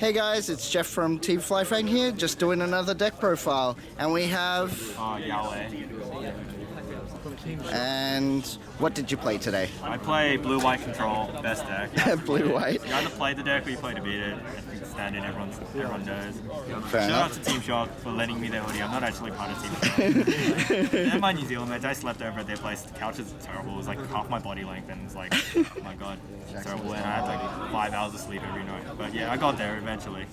Hey guys, it's Jeff from Team Flyfang here, just doing another deck profile. And we have... Yaowei. And what did you play today? I play blue-white control, best deck. Blue-white. You either play the deck or you play to beat it. I think it's standard, everyone knows. Fair Shout enough. out to Team Shock for lending me their hoodie. I'm not actually part of Team Shock. They're my New Zealand mates. I slept over at their place. The couch is terrible. It was like half my body length and it's like, oh my god, it's terrible. And I had like 5 hours of sleep every night. But yeah, I got there eventually.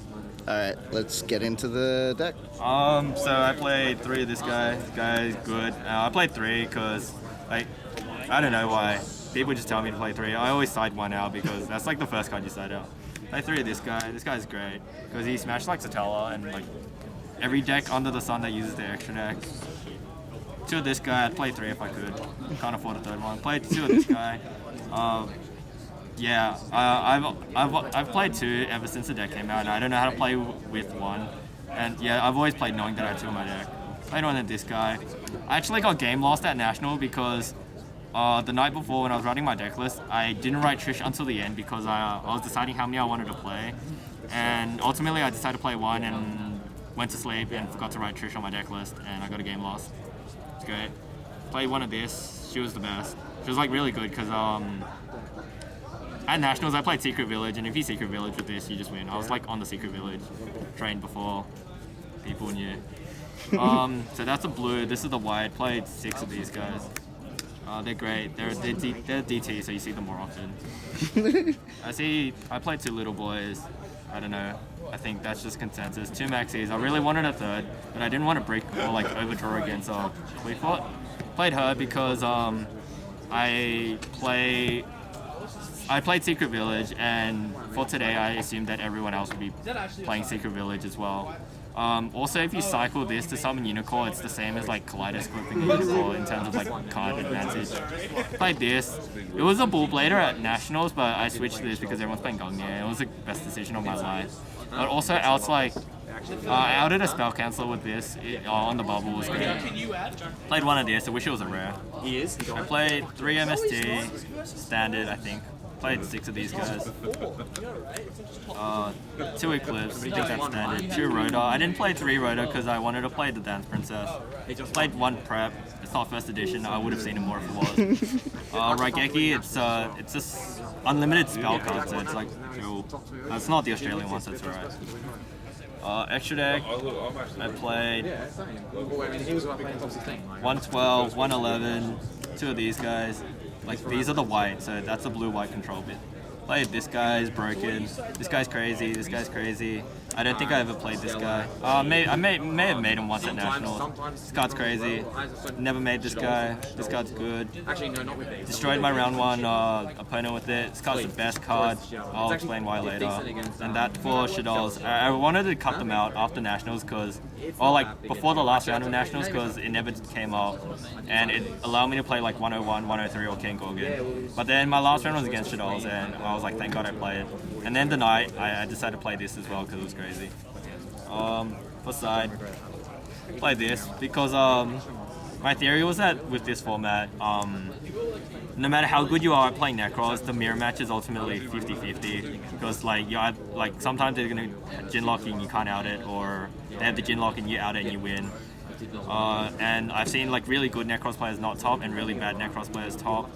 Alright, let's get into the deck. So I played 3 of this guy. This guy is good. I played 3 because, like, I don't know why. People just tell me to play 3. I always side 1 out because that's like the first card you side out. Play 3 of this guy. This guy's great because he smashed like Satella and like every deck under the sun that uses the extra deck. 2 of this guy. I'd play 3 if I could. Can't afford a 3rd one. Played 2 of this guy. Yeah, I've played 2 ever since the deck came out, and I don't know how to play with 1. And yeah, I've always played knowing that I had 2 in my deck. Played 1 of this guy. I actually got game lost at National because the night before when I was writing my deck list, I didn't write Trish until the end because I was deciding how many I wanted to play. And ultimately I decided to play 1 and went to sleep and forgot to write Trish on my deck list, and I got a game lost. It's great. Played 1 of this. She was the best. She was like really good because at Nationals, I played Secret Village, and if you Secret Village with this, you just win. I was like on the Secret Village train before people knew. So that's a blue. This is the white. Played 6 of these guys. They're great. They're DT, so you see them more often. I played 2 little boys. I don't know. I think that's just consensus. 2 maxis. I really wanted a 3rd, but I didn't want to break or like overdraw against Fleetfoot. Played her because I played Secret Village, and for today I assumed that everyone else would be playing Secret Village as well. Also, if you cycle this to summon Unicorn, it's the same as like Kaleidoscoping a Unicorn in terms of like card advantage. Played this. It was a Bull Blader at Nationals, but I switched to this because everyone's playing Gungnir. It was the best decision of my life. But also outs like I outed a spell canceller with this on the bubble. Was good. Played 1 of this. I wish it was a rare. I played 3 MST standard, I think. Played 6 of these guys. 2 Eclipse, I think that's standard. 2 Rhoda. I didn't play 3 Rhoda because I wanted to play the Dance Princess. Played 1 Prep. It's not first edition. I would have seen it more if it was. Raigeki, it's just unlimited spell card, so it's like cool. It's not the Australian one, so it's alright. Extra deck, I played 112, 111, 2 of these guys. Like, these are the white, so that's a blue-white control bit. Played this guy's broken, this guy's crazy, this guy's crazy. I don't think I ever played this guy. I may have made him once at Nationals. This card's crazy. Never made this guy. This card's good. Destroyed my round 1 opponent with it. This card's the best card. I'll explain why later. And that for Shadows. I wanted to cut them out after Nationals or like before the last round of Nationals because it never came up. And it allowed me to play like 101, 103 or King Gorgon. But then my last round was against Shadows, and I was like, thank God I played it. And then the night, I decided to play this as well because it was crazy. For side, play this because my theory was that with this format, no matter how good you are at playing Nekroz, the mirror match is ultimately 50-50 because like sometimes they're gonna Jin lock and you can't out it, or they have the Jin lock and you out it and you win. And I've seen like really good Nekroz players not top and really bad Nekroz players top.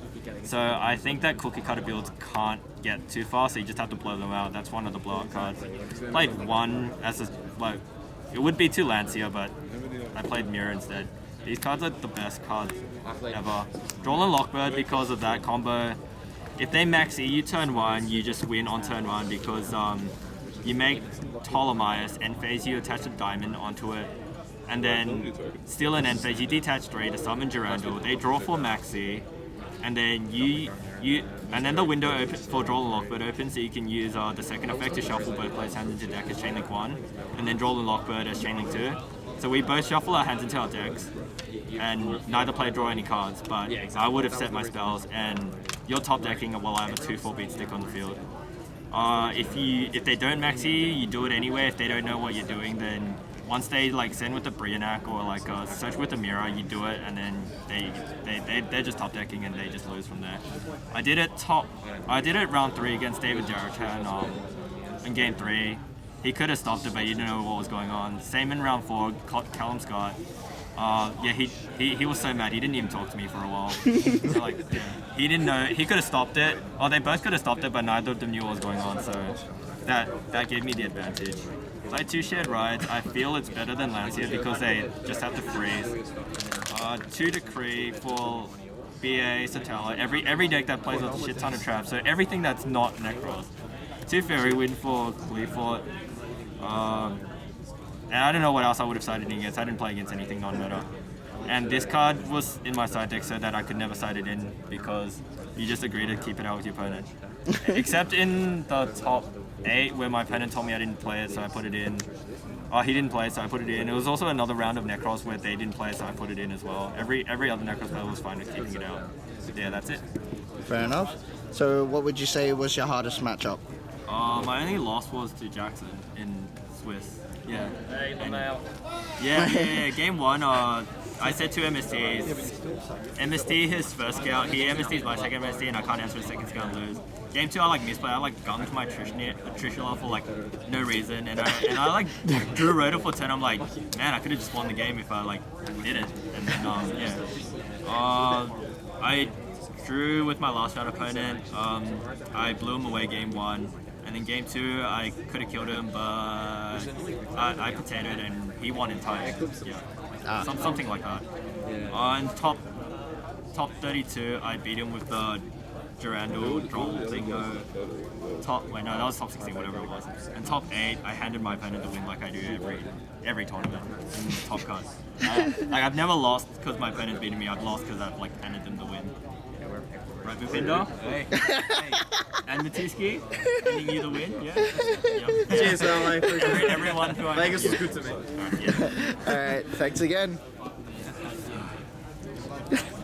So I think that cookie cutter builds can't get too far, so you just have to blow them out. That's one of the blowout cards. Played 1 as a like, it would be 2 Lancia, but I played Mirror instead. These cards are the best cards ever. Droll and Lockbird because of that combo. If they max E you turn 1, you just win on turn 1 because you make Ptolemaeus end phase, you attach a diamond onto it, and then steal an end phase, you detach 3 to summon Durandal. They draw for max E. And then and then the window opens for Droll and Lockbird opens, so you can use the second effect to shuffle both players' hands into deck as Chainlink 1, and then Droll and Lockbird as Chainlink 2. So we both shuffle our hands into our decks, and neither player draw any cards, but I would have set my spells, and you're top decking while I have a 2/4 beat stick on the field. If they don't max you do it anyway. If they don't know what you're doing, then once they like send with the Brianak or like search with the mirror, you do it, and then they're just top decking and they just lose from there. I did it round 3 against David Jarachan in game 3. he could have stopped it, but he didn't know what was going on. Same in round 4, Callum Scott. Yeah, he was so mad. He didn't even talk to me for a while. So, like, yeah, he didn't know. He could have stopped it. Or they both could have stopped it, but neither of them knew what was going on. So that gave me the advantage. Play 2 shared rides. I feel it's better than Lancia because they just have to freeze. 2 Decree for BA, Satella. Every deck that plays with a shit ton of traps. So everything that's not Nekroz. 2 Fairy Wind for Gleefort. And I don't know what else I would have sided in against. I didn't play against anything non-meta. And this card was in my side deck so that I could never side it in because you just agree to keep it out with your opponent. Except in the top 8 where my opponent told me I didn't play it, so I put it in. Oh, he didn't play it, so I put it in. It was also another round of Nekroz where they didn't play it, so I put it in as well. Every other Nekroz player was fine with keeping it out. Yeah, that's it. Fair enough. So what would you say was your hardest matchup? My only loss was to Jackson in Swiss. Yeah. Yeah. Game 1, I said to MSTs, MST his first scout, he MSTs my second MST, and I can't answer his second scout and lose. Game 2, I like misplay, I like gunged my Trishula for like no reason, and I like drew Rhoda for 10. I'm like, man, I could have just won the game if I like didn't. And then I drew with my last round opponent. I blew him away game 1. And then game 2, I could have killed him, but I potatoed and he won in time. Yeah, something like that. On top 32, I beat him with the Durandal Droll Bingo. Wait, no, that was top 16, whatever it was. And top 8, I handed my opponent the win like I do every tournament in top cut. Like I've never lost because my opponent's beating me. I've lost because I've like handed them the win. Right, Bupinder? Hey. And Matuski, handing you the win, yeah? Cheers, Yaowei. Everyone who I Vegas was good to me. Alright, thanks again.